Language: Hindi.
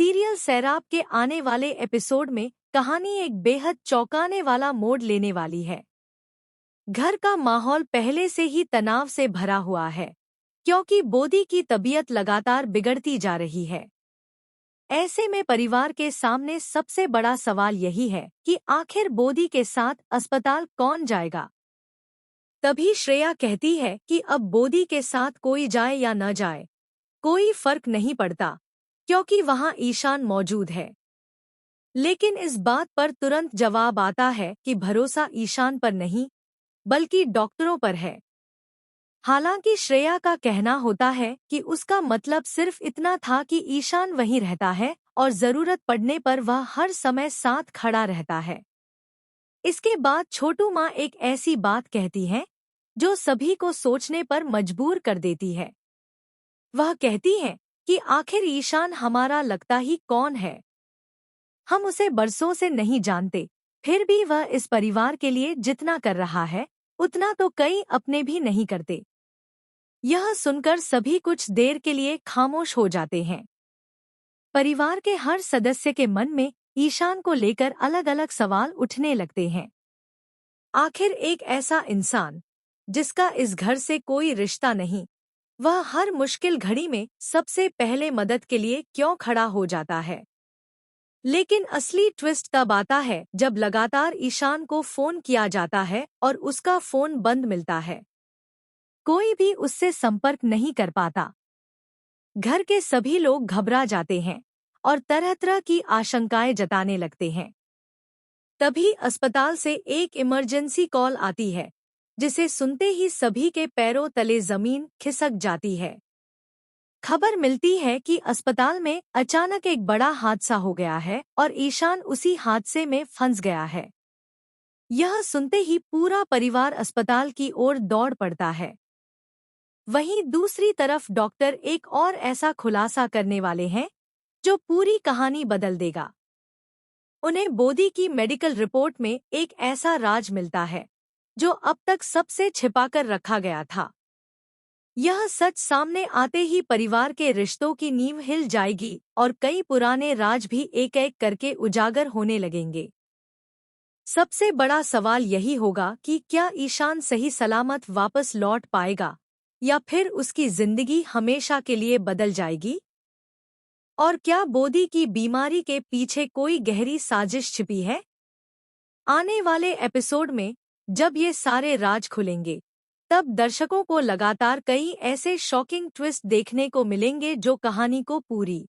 सीरियल सैराब के आने वाले एपिसोड में कहानी एक बेहद चौंकाने वाला मोड़ लेने वाली है। घर का माहौल पहले से ही तनाव से भरा हुआ है, क्योंकि बोदी की तबीयत लगातार बिगड़ती जा रही है। ऐसे में परिवार के सामने सबसे बड़ा सवाल यही है कि आखिर बोदी के साथ अस्पताल कौन जाएगा। तभी श्रेया कहती है कि अब बोदी के साथ कोई जाए या न जाए, कोई फर्क नहीं पड़ता, क्योंकि वहां ईशान मौजूद है। लेकिन इस बात पर तुरंत जवाब आता है कि भरोसा ईशान पर नहीं, बल्कि डॉक्टरों पर है। हालांकि श्रेया का कहना होता है कि उसका मतलब सिर्फ इतना था कि ईशान वहीं रहता है और जरूरत पड़ने पर वह हर समय साथ खड़ा रहता है। इसके बाद छोटू माँ एक ऐसी बात कहती है जो सभी को सोचने पर मजबूर कर देती है। वह कहती है कि आखिर ईशान हमारा लगता ही कौन है। हम उसे बरसों से नहीं जानते, फिर भी वह इस परिवार के लिए जितना कर रहा है उतना तो कई अपने भी नहीं करते। यह सुनकर सभी कुछ देर के लिए खामोश हो जाते हैं। परिवार के हर सदस्य के मन में ईशान को लेकर अलग अलग सवाल उठने लगते हैं। आखिर एक ऐसा इंसान जिसका इस घर से कोई रिश्ता नहीं, वह हर मुश्किल घड़ी में सबसे पहले मदद के लिए क्यों खड़ा हो जाता है। लेकिन असली ट्विस्ट तब आता है जब लगातार ईशान को फोन किया जाता है और उसका फोन बंद मिलता है। कोई भी उससे संपर्क नहीं कर पाता। घर के सभी लोग घबरा जाते हैं और तरह तरह की आशंकाएं जताने लगते हैं। तभी अस्पताल से एक इमरजेंसी कॉल आती है, जिसे सुनते ही सभी के पैरों तले जमीन खिसक जाती है। खबर मिलती है कि अस्पताल में अचानक एक बड़ा हादसा हो गया है और ईशान उसी हादसे में फंस गया है। यह सुनते ही पूरा परिवार अस्पताल की ओर दौड़ पड़ता है। वहीं दूसरी तरफ डॉक्टर एक और ऐसा खुलासा करने वाले हैं जो पूरी कहानी बदल देगा। उन्हें बोदी की मेडिकल रिपोर्ट में एक ऐसा राज मिलता है जो अब तक सबसे छिपाकर रखा गया था। यह सच सामने आते ही परिवार के रिश्तों की नींव हिल जाएगी और कई पुराने राज भी एक एक करके उजागर होने लगेंगे। सबसे बड़ा सवाल यही होगा कि क्या ईशान सही सलामत वापस लौट पाएगा या फिर उसकी जिंदगी हमेशा के लिए बदल जाएगी। और क्या बोदी की बीमारी के पीछे कोई गहरी साजिश छिपी है। आने वाले एपिसोड में जब ये सारे राज खुलेंगे, तब दर्शकों को लगातार कई ऐसे शॉकिंग ट्विस्ट देखने को मिलेंगे जो कहानी को पूरी